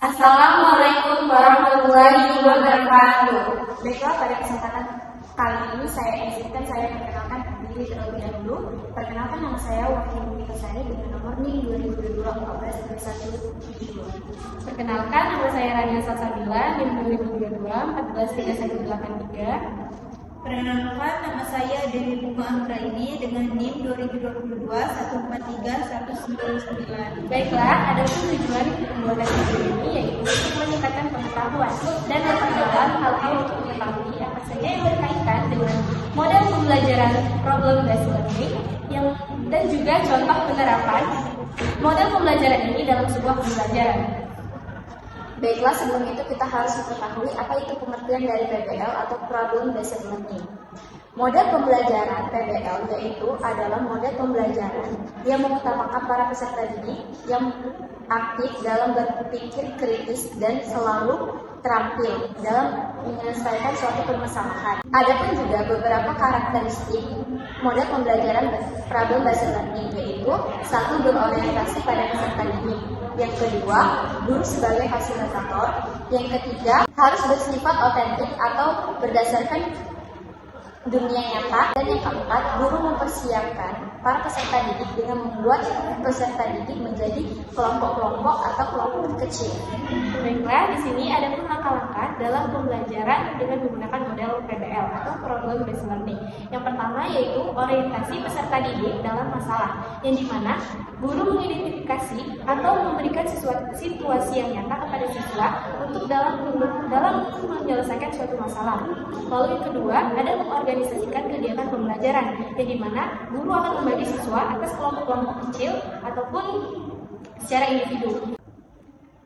Assalamualaikum warahmatullahi wabarakatuh. Baiklah, pada kesempatan kali ini saya perkenalkan diri terlebih dahulu. Perkenalkan, nama saya Wakil Mufitasari dengan nomor NIM 2022-143172. Perkenalkan, nama saya Rania Salsabila, NIM 2022-143183. Perkenalkan, nama saya Dewi Bunga Anggraini dengan NIM 2022-143-199. Baiklah, adapun tujuan pembuatan video ini yaitu untuk meningkatkan pengetahuan dan memperdalam hal-hal untuk mengetahui apa saja yang berkaitan dengan model pembelajaran problem based learning dan juga contoh penerapan model pembelajaran ini dalam sebuah pembelajaran. Baiklah, sebelum itu kita harus mengetahui apa itu pengertian dari PBL atau Problem Based Learning. Model pembelajaran PBL yaitu adalah model pembelajaran yang mengutamakan para peserta didik yang aktif dalam berpikir kritis dan selalu terampil dalam menyelesaikan suatu permasalahan. Adapun juga beberapa karakteristik model pembelajaran Problem Based Learning yaitu: satu, berorientasi pada peserta didik. Yang kedua, guru sebagai fasilitator. Yang ketiga, harus bersifat otentik atau berdasarkan dunia nyata. Dan yang keempat, guru mempersiapkan para peserta didik dengan membuat peserta didik menjadi kelompok-kelompok atau kelompok kecil. Baiklah, di sini ada pun langkah-langkah dalam pembelajaran dengan menggunakan model PBL atau Problem Based Learning. Yang pertama yaitu orientasi peserta didik dalam masalah, yang dimana guru mengidentifikasi atau memberikan situasi yang nyata kepada siswa untuk dalam menyelesaikan suatu masalah. Lalu yang kedua, ada mengorganisasikan kegiatan pembelajaran, yang dimana guru akan membagi siswa atas kelompok-kelompok kecil ataupun secara individu.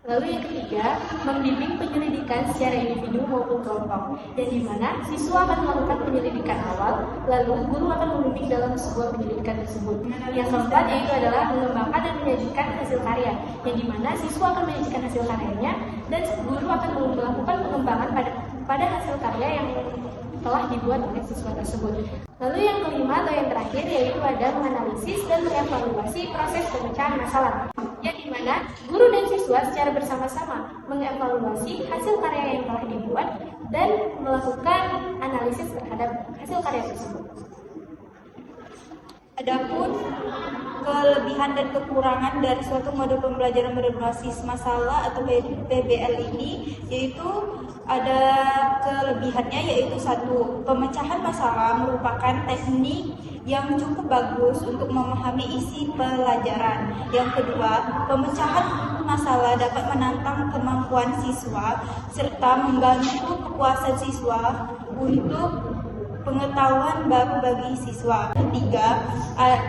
Lalu yang ketiga, membimbing penyelidikan secara individu maupun kelompok, yang dimana siswa akan melakukan penyelidikan awal, lalu guru akan membimbing dalam sebuah penyelidikan tersebut. Yang keempat yaitu adalah mengembangkan dan menyajikan hasil karya, yang dimana siswa akan menyajikan hasil karyanya dan guru akan melakukan pengembangan pada hasil karya yang telah dibuat oleh siswa tersebut. Lalu yang kelima atau yang terakhir yaitu ada menganalisis dan mengevaluasi proses pemecahan masalah, yang dimana guru dan siswa secara bersama-sama mengevaluasi hasil karya yang telah dibuat dan melakukan analisis terhadap hasil karya tersebut. Adapun kelebihan dan kekurangan dari suatu model pembelajaran berbasis masalah atau PBL ini, yaitu ada kelebihannya yaitu satu, pemecahan masalah merupakan teknik yang cukup bagus untuk memahami isi pelajaran. Yang kedua, pemecahan masalah dapat menantang kemampuan siswa serta membantu kepuasan siswa untuk pengetahuan baru bagi siswa. Ketiga,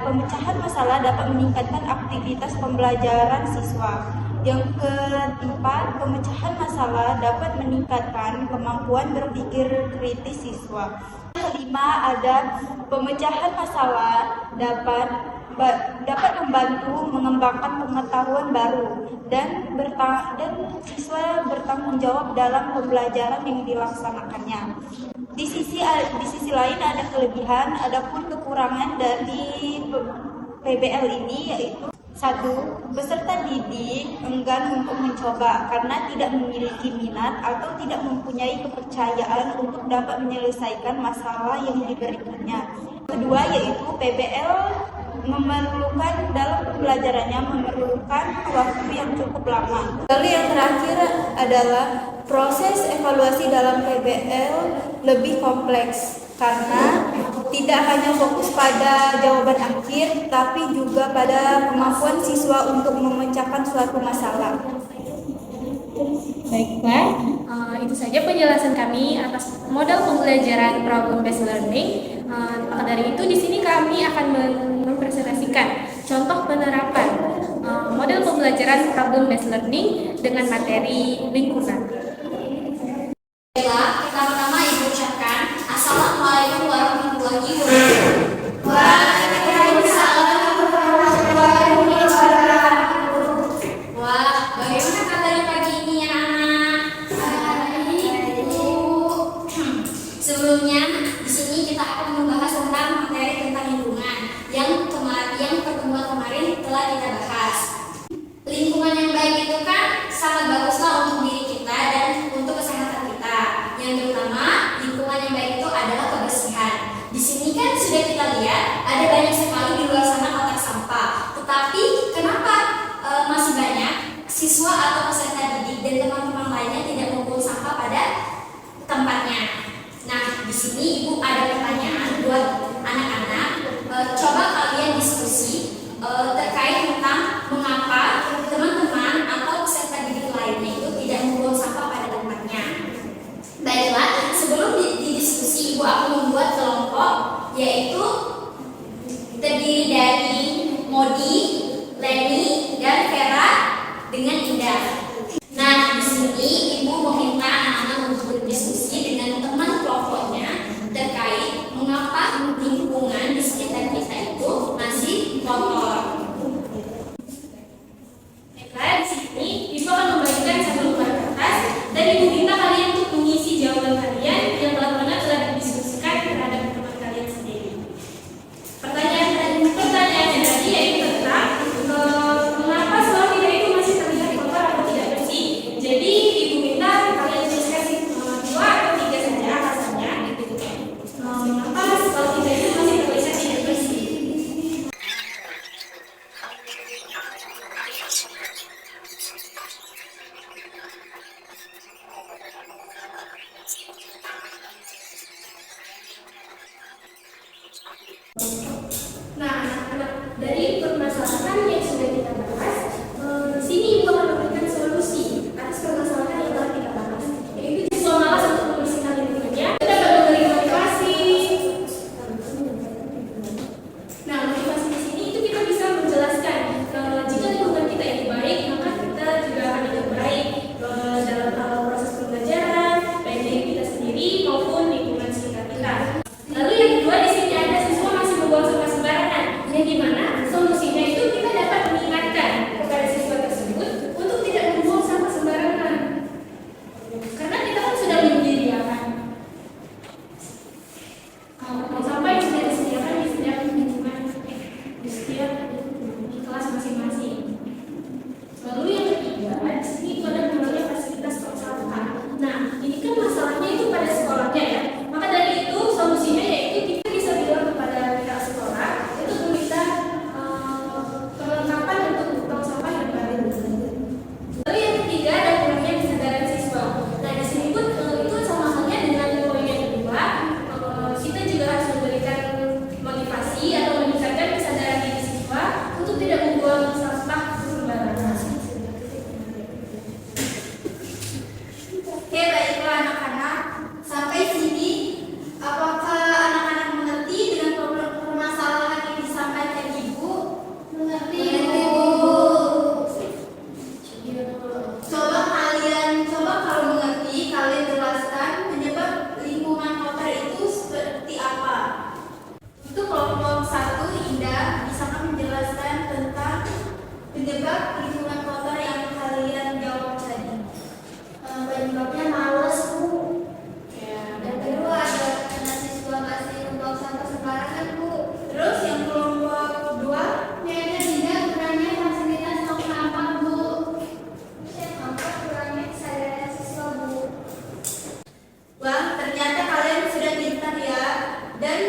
pemecahan masalah dapat meningkatkan aktivitas pembelajaran siswa. Yang keempat, pemecahan masalah dapat meningkatkan kemampuan berpikir kritis siswa. Yang kelima, ada pemecahan masalah dapat membantu mengembangkan pengetahuan baru dan siswa bertanggung jawab dalam pembelajaran yang dilaksanakannya. Di sisi lain ada kelebihan, adapun kekurangan dari PBL ini yaitu satu, peserta didik enggan untuk mencoba karena tidak memiliki minat atau tidak mempunyai kepercayaan untuk dapat menyelesaikan masalah yang diberikannya. Kedua, yaitu PBL dalam pembelajarannya memerlukan waktu yang cukup lama. Lalu yang terakhir adalah proses evaluasi dalam PBL lebih kompleks karena tidak hanya fokus pada jawaban akhir, tapi juga pada kemampuan siswa untuk memecahkan suatu masalah. Baiklah, itu saja penjelasan kami atas model pembelajaran Problem Based Learning. Maka dari itu di sini kami akan mempresentasikan contoh penerapan model pembelajaran Problem Based Learning dengan materi lingkungan. Baiklah, pertama-tama Ibu ucapkan Assalamualaikum warahmatullahi wabarakatuh. Waalaikumsalam warahmatullahi wabarakatuh. Wah, bagaimana kabarnya pagi ini ya anak? Baik, Bu. Sebelumnya, di sini kita akan membahas tentang materi tentang lingkungan yang pertemuan kemarin telah kita bahas. Lingkungan yang baik itu kan sangat baguslah siswa atau peserta didik dan teman-teman lainnya tidak membuang sampah pada tempatnya. Nah, di sini Ibu ada pertanyaan buat anak-anak. Coba kalian diskusi terkait tentang mengapa teman-teman atau peserta didik lainnya itu tidak membuang sampah pada tempatnya. Baiklah, sebelum didiskusi, Ibu akan membuat kelompok, yaitu terdiri dari Modi, Leni, dan Vera dengan Indah. Nah, di sini Ibu meminta anak-anak untuk berdiskusi dengan teman kelompoknya terkait mengapa lingkungan di sekitar kita itu masih kotor. Baiklah, di sini Ibu akan membagikan satu lembar kertas dan Ibu minta kalian untuk mengisi jawaban kalian yang telah didiskusikan terhadap teman kalian sendiri. Pertanyaan tadi yaitu tentang mengapa sekolah kita itu masih terlihat kotor atau tidak bersih. Jadi Ibu minta kalian tuliskan 2 atau 3 saja alasannya. Mengapa sekolah kita itu masih terlihat tidak bersih? Nah, anak-anak, dari permasalahan yang sudah kita bahas, di sini Ibu akan memberikan solusi atas permasalahan yang telah kita bahas. Yaitu siswa malas untuk membersihkan lingkungannya, kita dapat memberi motivasi. Nah, motivasi di sini itu kita bisa menjelaskan jika lingkungan kita itu baik, maka kita juga akan ikut baik dalam proses pembelajaran, baik diri kita sendiri maupun lingkungan sekitar kita. Lalu yang kedua, di sini ada siswa masih membuang sampah sembarangan, yang dimana solusinya itu kita dapat mengingatkan kepada siswa tersebut untuk tidak membuang sampah sembarangan. Karena kita kan sudah menyediakan sampah yang sudah disediakan di setiap lingkungan, di setiap di kelas masing-masing. Lalu yang ketiga, di sini itu ada namanya fasilitas tong sampah. Nah, ini kan masalahnya itu pada sekolahnya ya. Maka dari itu solusinya yaitu kita bisa bilang kepada pihak sekolah untuk meminta perlengkapan untuk tong sampah yang baru. Lalu yang ketiga ada kurangnya kesadaran siswa. Nah, di sini pun itu sama halnya dengan poin yang kedua. Kita juga harus memberikan motivasi atau meningkatkan kesadaran diri siswa untuk tidak membuang sampah sembarangan. Oke, baiklah anak-anak. Sampai sini, apakah anak-anak mengerti dengan permasalahan yang disampaikan Ibu? Mengerti, Bu. Coba kalau mengerti, kalian jelaskan penyebab lingkungan kotor itu seperti apa. Untuk kelompok 1, Indah, bisakah menjelaskan tentang penyebab lingkungan kotor yang kalian jawab tadi? Penyebabnya males, Bu. Yang kedua ada karena siswa masih membuang sampah sembarangan, Bu. Terus yang kelompok 2, Kayaknya tidak kurangnya fasilitas tong sampah, Bu. Apa kurangnya kesadaran siswa, Bu? wah ternyata kalian sudah pintar ya. Dan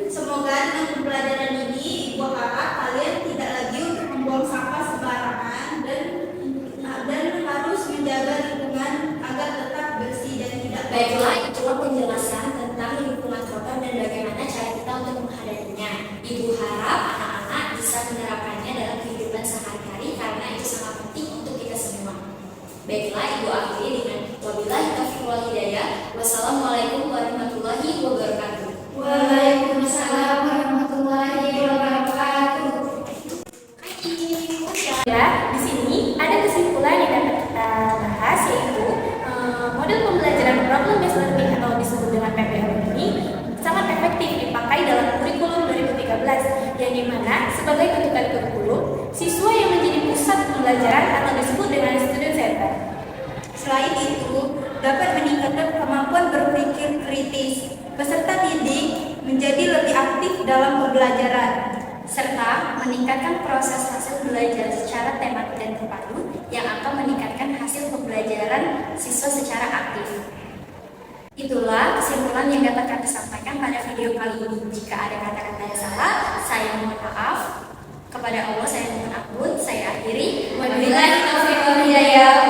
semoga dengan pembelajaran ini, Ibu harap kalian tidak lagi untuk membuang sampah sembarangan dan harus menjaga lingkungan agar tetap bersih dan tidak kotor. Baiklah, itulah penjelasan tentang lingkungan kotor dan bagaimana cara kita untuk menghadapinya. Ibu harap anak-anak bisa menerapkannya dalam kehidupan sehari-hari karena itu sangat penting untuk kita semua. Baiklah, Ibu akhiri dengan wabillahi taufiq wal hidayah. Wassalamualaikum warahmatullahi wabarakatuh. Waalaikumsalam warahmatullahi wabarakatuh. Ya, di sini ada kesimpulan yang dapat kita bahas, yaitu model pembelajaran problem-based learning atau disebut dengan PBL ini sangat efektif dipakai dalam kurikulum 2013, yang dimana sebagai bentukan kurikulum siswa yang menjadi pusat pembelajaran atau disebut dengan student center. Selain itu, dapat meningkatkan kemampuan berpikir kritis. Peserta didik menjadi lebih aktif dalam pembelajaran. Serta meningkatkan proses hasil belajar secara tematik dan terpadu yang akan meningkatkan hasil pembelajaran siswa secara aktif. Itulah kesimpulan yang dapat kami sampaikan pada video kali ini. Jika ada kata-kata yang salah, saya mohon maaf. Kepada Allah saya mohon ampun. Saya akhiri. Wabillahi taufiq wal hidayah. PBL